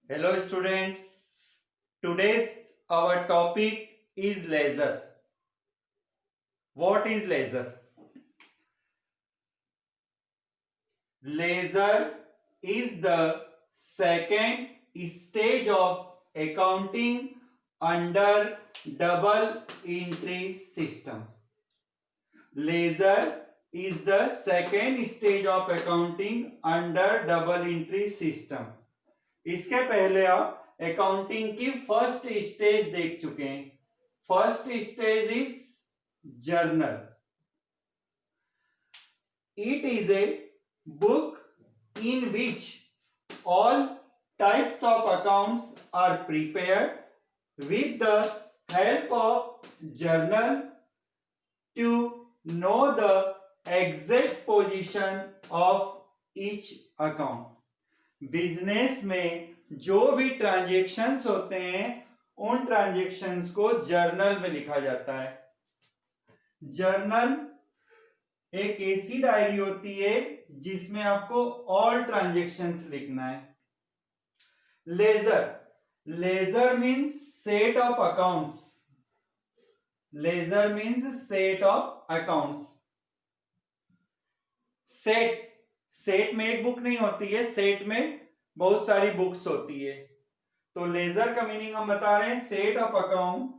Hello students. Today's our topic is laser. What is laser? Laser is the second stage of accounting under double entry system. Laser is the second stage of accounting under double entry system. इसके पहले आप accounting की first stage देख चुके हैं. First stage is journal. It is a book in which all types of accounts are prepared with the help of journal to know the exact position of each account. Business में जो भी transactions होते हैं उन transactions को journal में लिखा जाता है. जर्नल एक ऐसी डायरी होती है जिसमें आपको ऑल ट्रांजैक्शंस लिखना है. Ledger ledger means set of accounts. Ledger means set of accounts. Set set में एक बुक नहीं होती है, सेट में बहुत सारी बुक्स होती है. तो लेजर का मीनिंग हम बता रहे हैं set of account.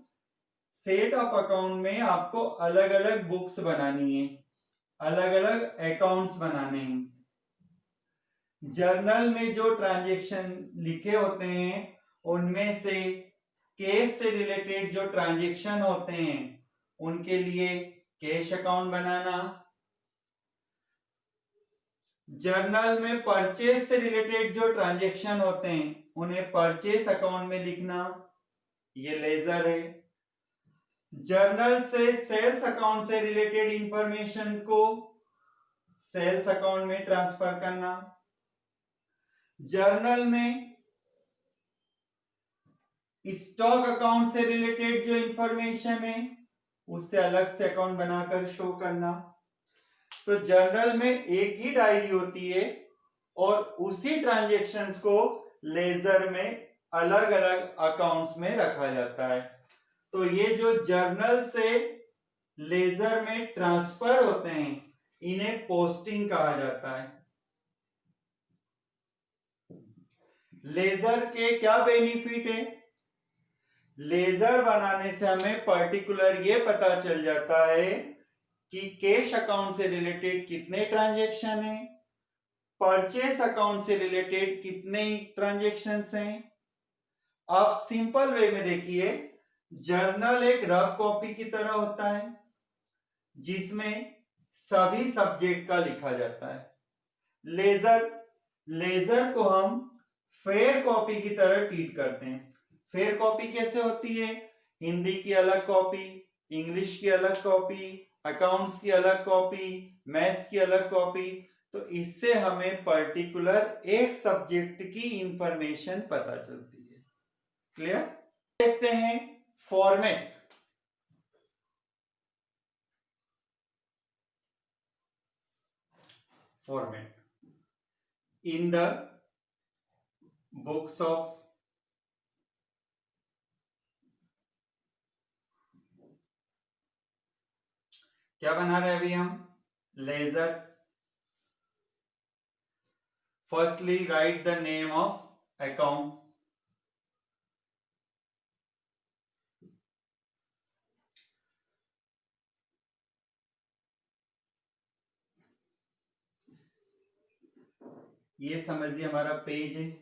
Set of account में आपको अलग अलग बुक्स बनानी है, अलग अलग अकाउंट्स बनाने हैं. जर्नल में जो ट्रांजैक्शन लिखे होते हैं उनमें से कैश से रिलेटेड जो ट्रांजैक्शन होते हैं उनके लिए कैश अकाउंट बनाना. जर्नल में परचेज से रिलेटेड जो ट्रांजैक्शन होते हैं उन्हें परचेज अकाउंट में लिखना, ये लेजर है. जर्नल से सेल्स अकाउंट से रिलेटेड इंफॉर्मेशन को सेल्स अकाउंट में ट्रांसफर करना. जर्नल में स्टॉक अकाउंट से रिलेटेड जो इंफॉर्मेशन है उससे अलग से अकाउंट बनाकर शो करना. तो जर्नल में एक ही डायरी होती है और उसी ट्रांजैक्शंस को लेजर में अलग अलग अकाउंट्स में रखा जाता है. तो ये जो जर्नल से लेजर में ट्रांसफर होते हैं इन्हें पोस्टिंग कहा जाता है. लेजर के क्या बेनिफिट है? लेजर बनाने से हमें पर्टिकुलर ये पता चल जाता है कि कैश अकाउंट से रिलेटेड कितने ट्रांजैक्शन हैं, परचेस अकाउंट से रिलेटेड कितने ट्रांजैक्शंस हैं. आप सिंपल वे में देखिए, जर्नल एक रफ कॉपी की तरह होता है जिसमें सभी सब्जेक्ट का लिखा जाता है. लेजर लेजर को हम फेयर कॉपी की तरह ट्रीट करते हैं. फेयर कॉपी कैसे होती है? हिंदी की अलग कॉपी, इंग्लिश की अलग कॉपी, अकाउंट्स की अलग कॉपी, मैथ्स की अलग कॉपी. तो इससे हमें पर्टिकुलर एक सब्जेक्ट की इंफॉर्मेशन पता चलती है. क्लियर? देखते हैं format. Format in the books of क्या बना रहे हैं अभी हम? Ledger. Firstly write the name of account. ये समझिए हमारा पेज है.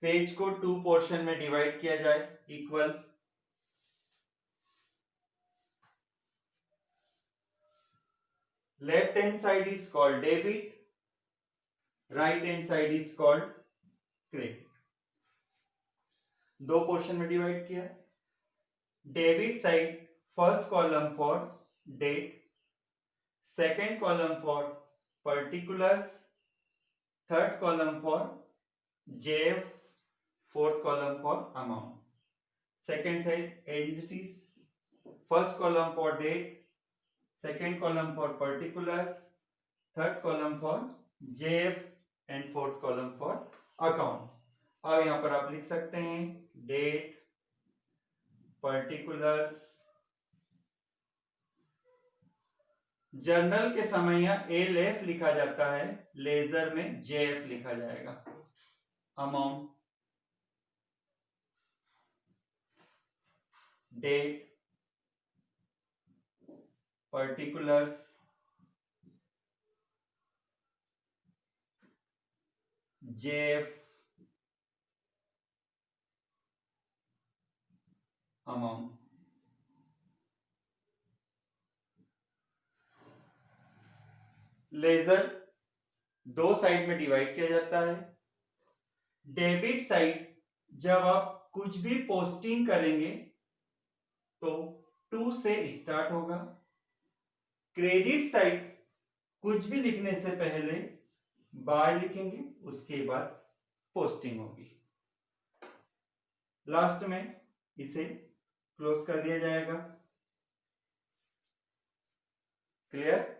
पेज को 2 पोर्शन में डिवाइड किया जाए equal. Left hand side is called debit, right hand side is called credit. 2 portion में डिवाइड किया. Debit side first column for date, second column for particulars, third column for JF, fourth column for amount. Second side as it is first column for date, second column for particulars, third column for JF and fourth column for account. अब यहां पर आप लिख सकते हैं date, particulars, journal के समय यहां एलएफ लिखा जाता है, लेजर में जेएफ लिखा जाएगा। Amount, date, particulars, JF, amount. Ledger दो साइड में डिवाइड किया जाता है। डेबिट साइड जब आप कुछ भी पोस्टिंग करेंगे तो 2 से स्टार्ट होगा। क्रेडिट साइड कुछ भी लिखने से पहले बाय लिखेंगे, उसके बाद पोस्टिंग होगी। लास्ट में इसे क्लोज कर दिया जाएगा। क्लियर?